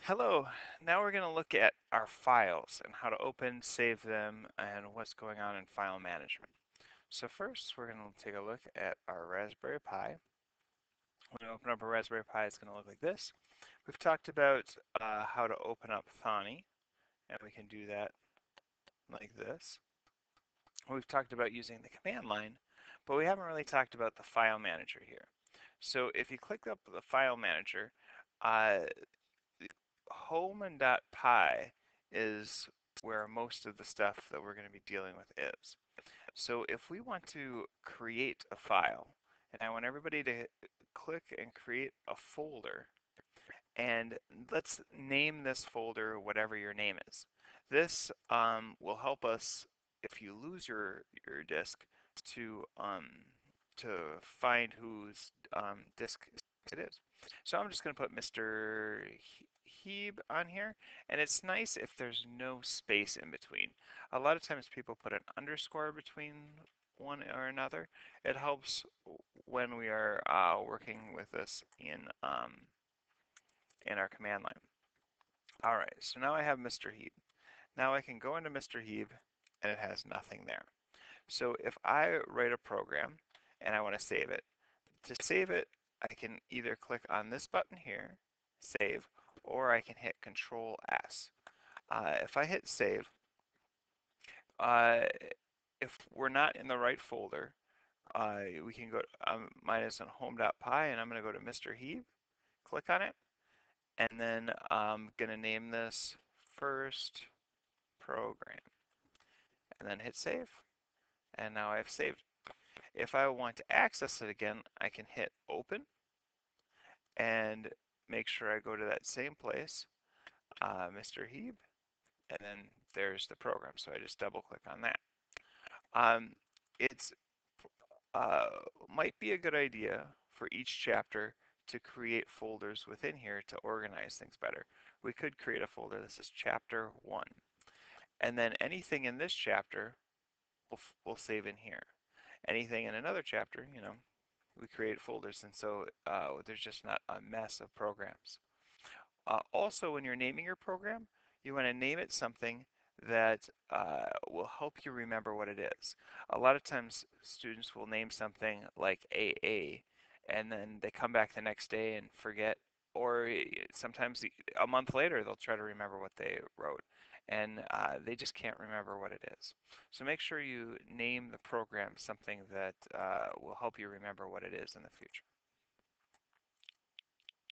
Hello, now we're going to look at our files and how to open, save them, and what's going on in file management. So first, we're going to take a look at our Raspberry Pi. When we open up a Raspberry Pi, it's going to look like this. We've talked about how to open up Thani, and we can do that like this. We've talked about using the command line, but we haven't really talked about the file manager here. So if you click up the file manager, uh, home and .py is where most of the stuff that we're going to be dealing with is. So if we want to create a file, and I want everybody to click and create a folder, and let's name this folder whatever your name is. This will help us if you lose your disk to find whose disk it is. So I'm just going to put Mr. Heeb on here, and it's nice if there's no space in between. A lot of times people put an underscore between one or another. It helps when we are working with this in our command line. All right, so now I have Mr. Heeb. Now I can go into Mr. Heeb, and it has nothing there. So if I write a program and I want to save it, to save it, I can either click on this button here, save, or I can hit Control S. If I hit save, uh, if we're not in the right folder, we can go, mine is on home.py, and I'm going to go to Mr. Heeb, click on it, and then I'm going to name this first program, and then hit save, and now I've saved. If I want to access it again, I can hit open and make sure I go to that same place, Mr. Heeb, and then there's the program. So I just double click on that. Um, it's uh, might be a good idea for each chapter to create folders within here to organize things better. We could create a folder. This is chapter 1. And then anything in this chapter we'll save in here. Anything in another chapter, we create folders, and so there's just not a mess of programs. Also, when you're naming your program, you want to name it something that will help you remember what it is. A lot of times, students will name something like AA, and then they come back the next day and forget, or sometimes a month later they'll try to remember what they wrote, and they just can't remember what it is. So make sure you name the program something that will help you remember what it is in the future.